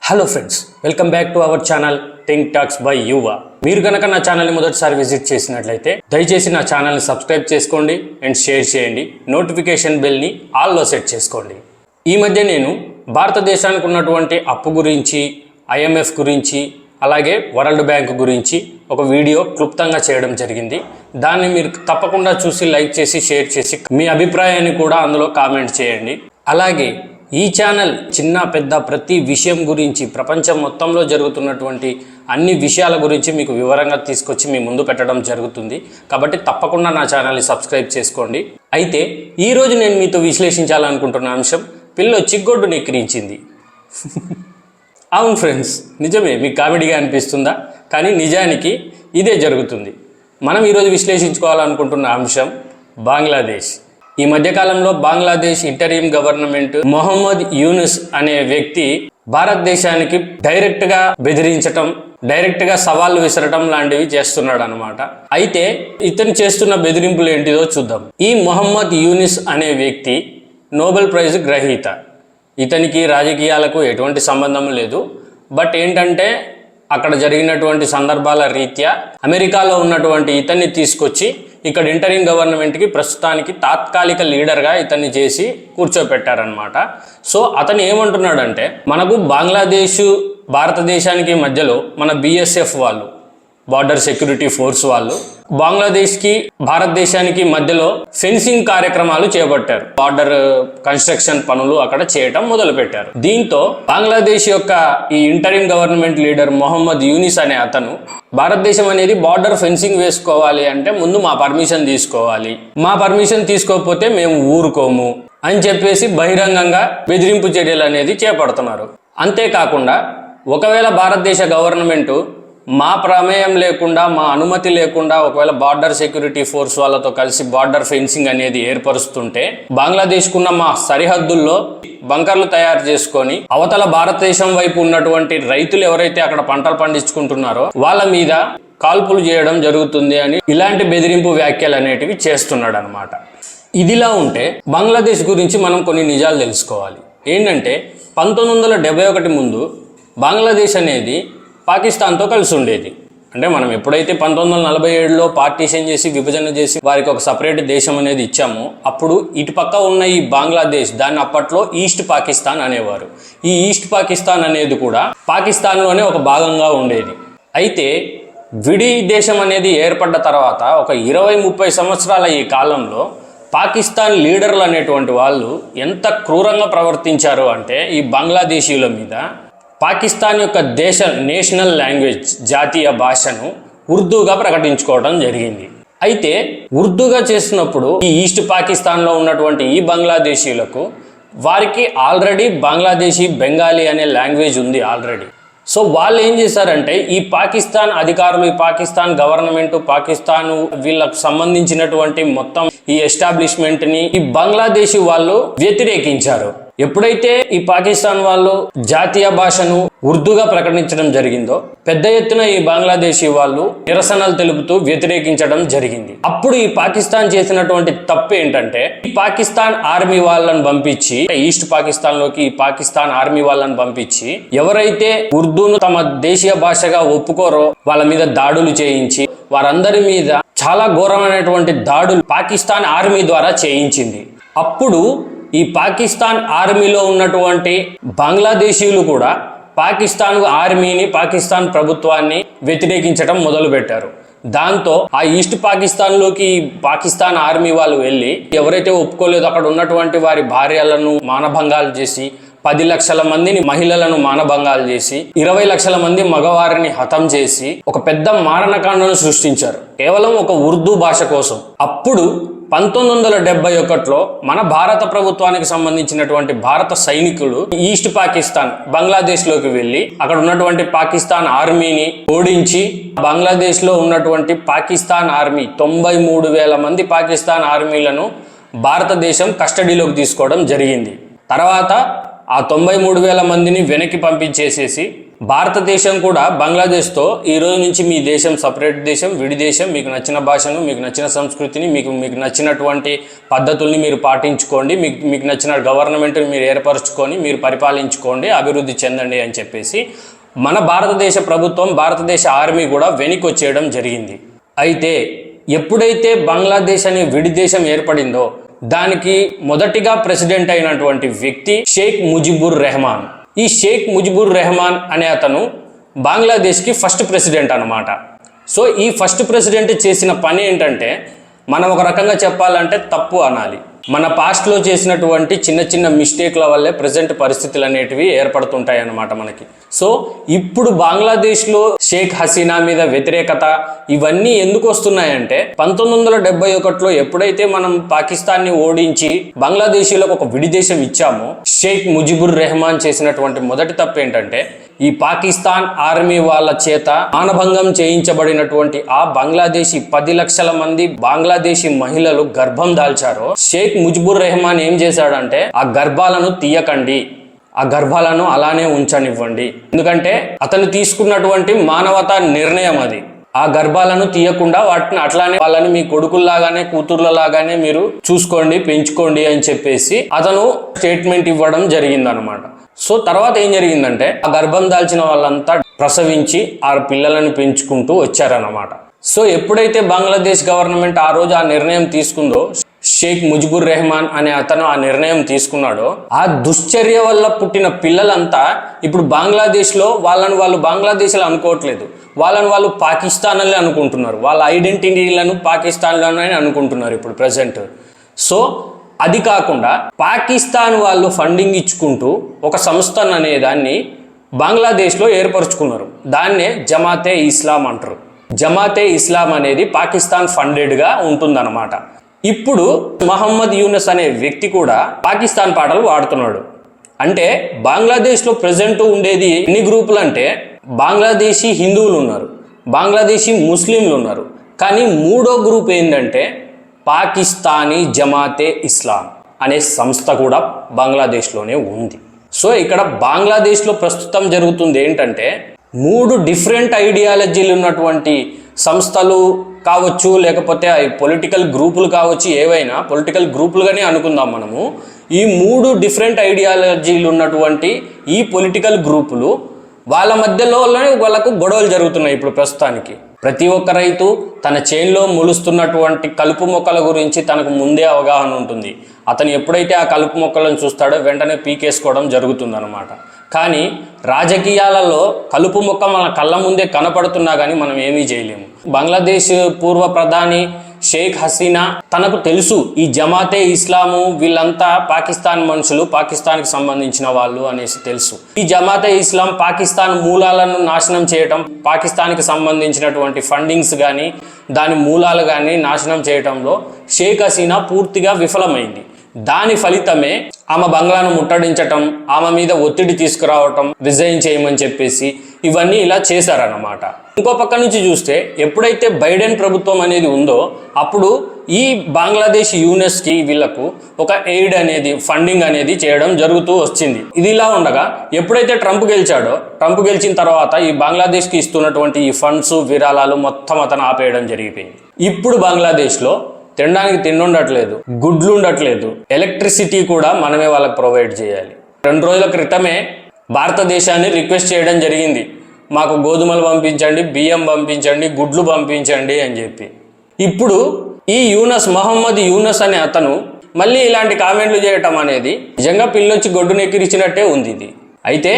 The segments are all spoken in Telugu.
Hello friends, welcome back to our channel think talks by యువ. మీరు కనుక నా ఛానల్ని మొదటిసారి విజిట్ చేసినట్లయితే దయచేసి నా ఛానల్ని సబ్స్క్రైబ్ చేసుకోండి అండ్ షేర్ చేయండి. నోటిఫికేషన్ బెల్ని ఆల్లో సెట్ చేసుకోండి. ఈ మధ్య నేను భారతదేశానికి ఉన్నటువంటి అప్పు గురించి, ఐఎంఎఫ్ గురించి, అలాగే వరల్డ్ బ్యాంక్ గురించి ఒక వీడియో క్లుప్తంగా చేయడం జరిగింది. దాన్ని మీరు తప్పకుండా చూసి లైక్ చేసి షేర్ చేసి మీ అభిప్రాయాన్ని కూడా అందులో కామెంట్ చేయండి. అలాగే ఈ ఛానల్ చిన్న పెద్ద ప్రతి విషయం గురించి, ప్రపంచం మొత్తంలో జరుగుతున్నటువంటి అన్ని విషయాల గురించి మీకు వివరంగా తీసుకొచ్చి మీ ముందు పెట్టడం జరుగుతుంది. కాబట్టి తప్పకుండా నా ఛానల్ని సబ్స్క్రైబ్ చేసుకోండి. అయితే ఈరోజు నేను మీతో విశ్లేషించాలనుకుంటున్న అంశం, పిల్ల చిగ్గొడ్డు నెక్కిరించింది. అవును ఫ్రెండ్స్, నిజమే. మీకు కామెడీగా అనిపిస్తుందా? కానీ నిజానికి ఇదే జరుగుతుంది. మనం ఈరోజు విశ్లేషించుకోవాలనుకుంటున్న అంశం బంగ్లాదేశ్. ఈ మధ్యకాలంలో బంగ్లాదేశ్ ఇంటరియం గవర్నమెంట్ మొహమ్మద్ యూనుస్ అనే వ్యక్తి భారతదేశానికి డైరెక్ట్గా బెదిరించటం, డైరెక్ట్గా సవాళ్లు విసరటం లాంటివి చేస్తున్నాడు అనమాట. అయితే ఇతను చేస్తున్న బెదిరింపులు ఏంటిదో చూద్దాం. ఈ మొహమ్మద్ యూనుస్ అనే వ్యక్తి నోబెల్ ప్రైజ్ గ్రహీత. ఇతనికి రాజకీయాలకు ఎటువంటి సంబంధం లేదు. బట్ ఏంటంటే అక్కడ జరిగినటువంటి సందర్భాల రీత్యా అమెరికాలో ఉన్నటువంటి ఇతన్ని తీసుకొచ్చి ఇక్కడ ఇంటరింగ్ గవర్నమెంట్కి ప్రస్తుతానికి తాత్కాలిక లీడర్గా ఇతన్ని చేసి కూర్చోపెట్టారనమాట. సో అతను ఏమంటున్నాడంటే, మనకు బంగ్లాదేశ్ భారతదేశానికి మధ్యలో మన బిఎస్ఎఫ్ వాళ్ళు, బార్డర్ సెక్యూరిటీ ఫోర్స్ వాళ్ళు బంగ్లాదేశ్కి భారతదేశానికి మధ్యలో ఫెన్సింగ్ కార్యక్రమాలు చేపట్టారు. బార్డర్ కన్స్ట్రక్షన్ పనులు అక్కడ చేయటం మొదలుపెట్టారు. దీంతో బంగ్లాదేశ్ యొక్క ఈ ఇంటరింగ్ గవర్నమెంట్ లీడర్ మొహమ్మద్ యూనుస్ అనే అతను, భారతదేశం అనేది బార్డర్ ఫెన్సింగ్ వేసుకోవాలి అంటే ముందు మా పర్మిషన్ తీసుకోవాలి, మా పర్మిషన్ తీసుకోకపోతే మేము ఊరుకోము అని చెప్పేసి బహిరంగంగా బెదిరింపు చర్యలు అనేది చేపడుతున్నారు. అంతేకాకుండా ఒకవేళ భారతదేశ గవర్నమెంటు మా ప్రమేయం లేకుండా, మా అనుమతి లేకుండా ఒకవేళ బార్డర్ సెక్యూరిటీ ఫోర్స్ వాళ్ళతో కలిసి బార్డర్ ఫెన్సింగ్ అనేది ఏర్పరుస్తుంటే, బంగ్లాదేశ్కున్న మా సరిహద్దుల్లో బంకర్లు తయారు చేసుకొని అవతల భారతదేశం వైపు ఉన్నటువంటి రైతులు ఎవరైతే అక్కడ పంటలు పండించుకుంటున్నారో వాళ్ళ మీద కాల్పులు చేయడం జరుగుతుంది అని ఇలాంటి బెదిరింపు వ్యాఖ్యలు అనేటివి చేస్తున్నాడు అనమాట. ఇదిలా ఉంటే బంగ్లాదేశ్ గురించి మనం కొన్ని నిజాలు తెలుసుకోవాలి. ఏంటంటే 1971 ముందు బంగ్లాదేశ్ అనేది పాకిస్తాన్తో కలిసి ఉండేది. అంటే మనం ఎప్పుడైతే 1947లో పార్టీషన్ చేసి, విభజన చేసి వారికి ఒక సపరేట్ దేశం అనేది ఇచ్చామో, అప్పుడు ఇటుపక్క ఉన్న ఈ బంగ్లాదేశ్, దాన్ని అప్పట్లో ఈస్ట్ పాకిస్తాన్ అనేవారు. ఈ ఈస్ట్ పాకిస్తాన్ అనేది కూడా పాకిస్తాన్లోనే ఒక భాగంగా ఉండేది. అయితే విడి దేశం అనేది ఏర్పడ్డ తర్వాత ఒక 20-30 సంవత్సరాల ఈ కాలంలో పాకిస్తాన్ లీడర్లు అనేటువంటి వాళ్ళు ఎంత క్రూరంగా ప్రవర్తించారు అంటే ఈ బంగ్లాదేశీయుల మీద, పాకిస్తాన్ యొక్క నేషనల్ లాంగ్వేజ్, జాతీయ భాషను ఉర్దూగా ప్రకటించుకోవడం జరిగింది. అయితే ఉర్దూగా చేసినప్పుడు ఈ ఈస్ట్ పాకిస్తాన్లో ఉన్నటువంటి ఈ బంగ్లాదేశీయులకు, వారికి ఆల్రెడీ బంగ్లాదేశీ బెంగాలీ అనే లాంగ్వేజ్ ఉంది ఆల్రెడీ. సో వాళ్ళు ఏం చేశారంటే, ఈ పాకిస్తాన్ అధికారులు, ఈ పాకిస్తాన్ గవర్నమెంట్, పాకిస్తాన్ వీళ్ళకు సంబంధించినటువంటి మొత్తం ఈ ఎస్టాబ్లిష్మెంట్ని ఈ బంగ్లాదేశీ వాళ్ళు వ్యతిరేకించారు. ఎప్పుడైతే ఈ పాకిస్తాన్ వాళ్ళు జాతీయ భాషను ఉర్దూగా ప్రకటించడం జరిగిందో, పెద్ద ఎత్తున ఈ బంగ్లాదేశీ వాళ్ళు నిరసనలు తెలుపుతూ వ్యతిరేకించడం జరిగింది. అప్పుడు ఈ పాకిస్తాన్ చేసినటువంటి తప్పు ఏంటంటే, ఈ పాకిస్తాన్ ఆర్మీ వాళ్ళని పంపించి, ఈస్ట్ పాకిస్తాన్ లోకి ఈ పాకిస్తాన్ ఆర్మీ వాళ్ళని పంపించి, ఎవరైతే ఉర్దూను తమ దేశీయ భాషగా ఒప్పుకోరో వాళ్ళ మీద దాడులు చేయించి, వారందరి మీద చాలా ఘోరమైనటువంటి దాడులు పాకిస్తాన్ ఆర్మీ ద్వారా చేయించింది. అప్పుడు ఈ పాకిస్తాన్ ఆర్మీలో ఉన్నటువంటి బంగ్లాదేశీయులు కూడా పాకిస్తాన్ ఆర్మీని, పాకిస్తాన్ ప్రభుత్వాన్ని వ్యతిరేకించడం మొదలుపెట్టారు. దాంతో ఆ ఈస్ట్ పాకిస్తాన్లోకి పాకిస్తాన్ ఆర్మీ వాళ్ళు వెళ్ళి, ఎవరైతే ఒప్పుకోలేదో అక్కడ ఉన్నటువంటి వారి భార్యలను మానభంగాలు చేసి, 10 లక్షల మందిని మహిళలను మానభంగాలు చేసి, 20 లక్షల మంది మగవారిని హతం చేసి ఒక పెద్ద మారణకాండను సృష్టించారు, కేవలం ఒక ఉర్దూ భాష కోసం. అప్పుడు 1971లో మన భారత ప్రభుత్వానికి సంబంధించినటువంటి భారత సైనికులు ఈస్ట్ పాకిస్తాన్, బంగ్లాదేశ్లోకి వెళ్ళి అక్కడ ఉన్నటువంటి పాకిస్తాన్ ఆర్మీని ఓడించి, బంగ్లాదేశ్లో ఉన్నటువంటి పాకిస్తాన్ ఆర్మీ 93,000 మంది పాకిస్తాన్ ఆర్మీలను భారతదేశం కస్టడీలోకి తీసుకోవడం జరిగింది. తర్వాత ఆ 93,000 మందిని వెనక్కి పంపించేసేసి భారతదేశం కూడా బంగ్లాదేశ్తో ఈ రోజు నుంచి మీ దేశం సపరేట్ దేశం, విడి దేశం, మీకు నచ్చిన భాషను, మీకు నచ్చిన సంస్కృతిని, మీకు నచ్చినటువంటి పద్ధతుల్ని మీరు పాటించుకోండి, మీకు నచ్చిన గవర్నమెంట్ని మీరు ఏర్పరచుకొని మీరు పరిపాలించుకోండి, అభివృద్ధి చెందండి అని చెప్పేసి మన భారతదేశ ప్రభుత్వం, భారతదేశ ఆర్మీ కూడా వెనక్కి వచ్చేయడం జరిగింది. అయితే ఎప్పుడైతే బంగ్లాదేశ్ అనే విడి దేశం ఏర్పడిందో దానికి మొదటిగా ప్రెసిడెంట్ అయినటువంటి వ్యక్తి షేక్ ముజిబుర్ రెహమాన్. ఈ షేక్ ముజిబుర్ రెహమాన్ అనే అతను బంగ్లాదేశ్కి ఫస్ట్ ప్రెసిడెంట్ అన్నమాట. సో ఈ ఫస్ట్ ప్రెసిడెంట్ చేసిన పని ఏంటంటే, మనం ఒక రకంగా చెప్పాలంటే తప్పు అనాలి. మన పాస్ట్లో చేసినటువంటి చిన్న చిన్న మిస్టేక్ల వల్లే ప్రజెంట్ పరిస్థితులు అనేటివి ఏర్పడుతుంటాయి అన్నమాట మనకి. సో ఇప్పుడు బంగ్లాదేశ్లో షేక్ హసీనా మీద వ్యతిరేకత ఇవన్నీ ఎందుకు వస్తున్నాయంటే, 1971లో ఎప్పుడైతే మనం పాకిస్తాన్ని ఓడించి బంగ్లాదేశీలకు ఒక విడి దేశం ఇచ్చామో, షేక్ ముజిబుర్ రెహమాన్ చేసినటువంటి మొదటి తప్పు ఏంటంటే, ఈ పాకిస్తాన్ ఆర్మీ వాళ్ళ చేత మానభంగం చేయించబడినటువంటి ఆ బంగ్లాదేశీ 10 లక్షల మంది బంగ్లాదేశీ మహిళలు గర్భం దాల్చారో, షేక్ ముజిబుర్ రెహమాన్ ఏం చేశాడంటే, ఆ గర్భాలను తీయకండి, ఆ గర్భాలను అలానే ఉంచనివ్వండి, ఎందుకంటే అతను తీసుకున్నటువంటి మానవతా నిర్ణయం అది. ఆ గర్భాలను తీయకుండా వాటిని అట్లానే వాళ్ళని మీ కొడుకుల్లాగానే కూతుర్లలాగానే మీరు చూసుకోండి, పెంచుకోండి అని చెప్పేసి అతను స్టేట్మెంట్ ఇవ్వడం జరిగిందనమాట. సో తర్వాత ఏం జరిగిందంటే, ఆ గర్భం దాల్చిన వాళ్ళంతా ప్రసవించి ఆ పిల్లలను పెంచుకుంటూ వచ్చారన్నమాట. సో ఎప్పుడైతే బంగ్లాదేశ్ గవర్నమెంట్ ఆ రోజు ఆ నిర్ణయం తీసుకుందో, షేక్ ముజిబుర్ రెహమాన్ అనే అతను ఆ నిర్ణయం తీసుకున్నాడో, ఆ దుశ్చర్య వల్ల పుట్టిన పిల్లలంతా ఇప్పుడు బంగ్లాదేశ్లో వాళ్ళు బంగ్లాదేశ్లో అనుకోవట్లేదు, వాళ్ళు పాకిస్తాన్లే అనుకుంటున్నారు. వాళ్ళ ఐడెంటిటీలను పాకిస్తాన్లోనే అనుకుంటున్నారు ఇప్పుడు ప్రజెంట్. సో అది కాకుండా పాకిస్తాన్ వాళ్ళు ఫండింగ్ ఇచ్చుకుంటూ ఒక సంస్థను అనే దాన్ని బంగ్లాదేశ్లో ఏర్పరచుకున్నారు. దాన్నే జమాతే ఇస్లాం అంటారు. జమాతే ఇస్లాం అనేది పాకిస్తాన్ ఫండెడ్గా ఉంటుందన్నమాట. ఇప్పుడు మహమ్మద్ యూనస్ అనే వ్యక్తి కూడా పాకిస్తాన్ పాటలు వాడుతున్నాడు. అంటే బంగ్లాదేశ్లో ప్రజెంట్ ఉండేది ఎన్ని గ్రూపులు అంటే, బంగ్లాదేశీ హిందువులు ఉన్నారు, బంగ్లాదేశీ ముస్లింలు ఉన్నారు, కానీ మూడో గ్రూప్ ఏంటంటే పాకిస్తానీ జమాతే ఇస్లాం అనే సంస్థ కూడా బంగ్లాదేశ్లోనే ఉంది. సో ఇక్కడ బంగ్లాదేశ్లో ప్రస్తుతం జరుగుతుంది ఏంటంటే, 3 డిఫరెంట్ ఐడియాలజీలు ఉన్నటువంటి సంస్థలు కావచ్చు, లేకపోతే పొలిటికల్ గ్రూపులు కావచ్చు, ఏవైనా పొలిటికల్ గ్రూపులుగానే అనుకుందాం మనము. ఈ 3 డిఫరెంట్ ఐడియాలజీలు ఉన్నటువంటి ఈ పొలిటికల్ గ్రూపులు వాళ్ళ మధ్యలోనే వాళ్ళకు గొడవలు జరుగుతున్నాయి ఇప్పుడు ప్రస్తుతానికి. ప్రతి ఒక్క రైతు తన చేనులో మొలుస్తున్నటువంటి కలుపు మొక్కల గురించి తనకు ముందే అవగాహన ఉంటుంది. అతను ఎప్పుడైతే ఆ కలుపు మొక్కలను చూస్తాడో వెంటనే పీకేసుకోవడం జరుగుతుందన్నమాట. కానీ రాజకీయాలలో కలుపు మొక్క మన కళ్ళ ముందే కనపడుతున్నా కానీ మనం ఏమీ చేయలేము. బంగ్లాదేశ్ పూర్వ ప్రధాని షేక్ హసీనా తనకు తెలుసు ఈ జమాతే ఇస్లాము వీళ్ళంతా పాకిస్తాన్ మనుషులు, పాకిస్తాన్కి సంబంధించిన వాళ్ళు అనేసి తెలుసు. ఈ జమాతే ఇస్లాం పాకిస్తాన్ మూలాలను నాశనం చేయటం, పాకిస్తాన్కి సంబంధించినటువంటి ఫండింగ్స్ కానీ దాని మూలాలు కానీ నాశనం చేయటంలో షేక్ హసీనా పూర్తిగా విఫలమైంది. దాని ఫలితమే ఆమె బంగ్లాను ముట్టడించటం, ఆమె మీద ఒత్తిడి తీసుకురావటం, రిజైన్ చేయమని చెప్పేసి ఇవన్నీ ఇలా చేశారన్నమాట. ఇంకో పక్క నుంచి చూస్తే ఎప్పుడైతే బైడెన్ ప్రభుత్వం అనేది ఉందో అప్పుడు ఈ బంగ్లాదేశ్ యూనెస్కి వీళ్లకు ఒక ఎయిడ్ అనేది, ఫండింగ్ అనేది చేయడం జరుగుతూ వచ్చింది. ఇది ఇలా ఉండగా ఎప్పుడైతే ట్రంప్ గెలిచాడో, ట్రంప్ గెలిచిన తర్వాత ఈ బంగ్లాదేశ్కి ఇస్తున్నటువంటి ఈ ఫండ్స్, విరాళాలు మొత్తం అతను ఆపేయడం జరిగిపోయింది. ఇప్పుడు బంగ్లాదేశ్లో తినడానికి తిండి ఉండట్లేదు, గుడ్లు ఉండట్లేదు, ఎలక్ట్రిసిటీ కూడా మనమే వాళ్ళకి ప్రొవైడ్ చేయాలి. 2 రోజుల క్రితమే భారతదేశాన్ని రిక్వెస్ట్ చేయడం జరిగింది, మాకు గోధుమలు పంపించండి, బియ్యం పంపించండి, గుడ్లు పంపించండి అని చెప్పి. ఇప్పుడు ఈ మహమ్మద్ యూనస్ అనే అతను మళ్ళీ ఇలాంటి కామెంట్లు చేయటం అనేది నిజంగా పిల్లొచ్చి గొడ్డు నెక్కిరిచినట్టే ఉంది ఇది. అయితే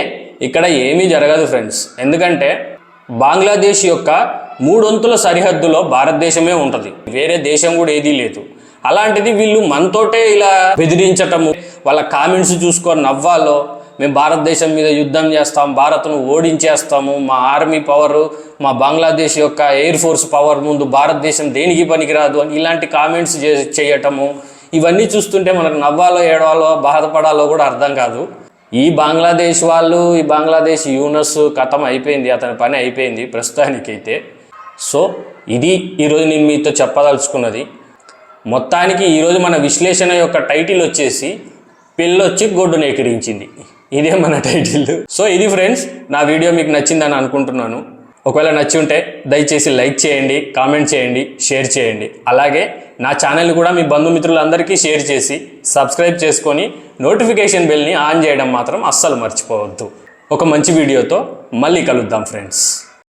ఇక్కడ ఏమీ జరగదు ఫ్రెండ్స్, ఎందుకంటే బంగ్లాదేశ్ యొక్క 3 వంతుల సరిహద్దులో భారతదేశమే ఉంటుంది, వేరే దేశం కూడా ఏదీ లేదు. అలాంటిది వీళ్ళు మనతోటే ఇలా బెదిరించటము, వాళ్ళ కామెంట్స్ చూసుకొని నవ్వాలో, మేము భారతదేశం మీద యుద్ధం చేస్తాం, భారత్ను ఓడించేస్తాము, మా ఆర్మీ పవరు, మా బంగ్లాదేశ్ యొక్క ఎయిర్ ఫోర్స్ పవర్ ముందు భారతదేశం దేనికి పనికిరాదు అని ఇలాంటి కామెంట్స్ చేయటము, ఇవన్నీ చూస్తుంటే మనకు నవ్వాలో, ఏడవాలో, బాధపడాలో కూడా అర్థం కాదు. ఈ బంగ్లాదేశ్ వాళ్ళు, ఈ బంగ్లాదేశ్ యూనస్ కథం అయిపోయింది, అతని పని అయిపోయింది ప్రస్తుతానికైతే. సో ఇది ఈరోజు నేను మీతో చెప్పదలుచుకున్నది. మొత్తానికి ఈరోజు మన విశ్లేషణ యొక్క టైటిల్ వచ్చేసి పిల్లొచ్చి గొడ్డు నెకిరించింది. ఇదే మన టైటిల్. సో ఇది ఫ్రెండ్స్, నా వీడియో మీకు నచ్చిందని అనుకుంటున్నాను. ఒకవేళ నచ్చి ఉంటే దయచేసి లైక్ చేయండి, కామెంట్ చేయండి, షేర్ చేయండి. అలాగే నా ఛానల్ని కూడా మీ బంధుమిత్రులందరికీ షేర్ చేసి సబ్స్క్రైబ్ చేసుకొని నోటిఫికేషన్ బెల్ని ఆన్ చేయడం మాత్రం అస్సలు మర్చిపోవద్దు. ఒక మంచి వీడియోతో మళ్ళీ కలుద్దాం ఫ్రెండ్స్.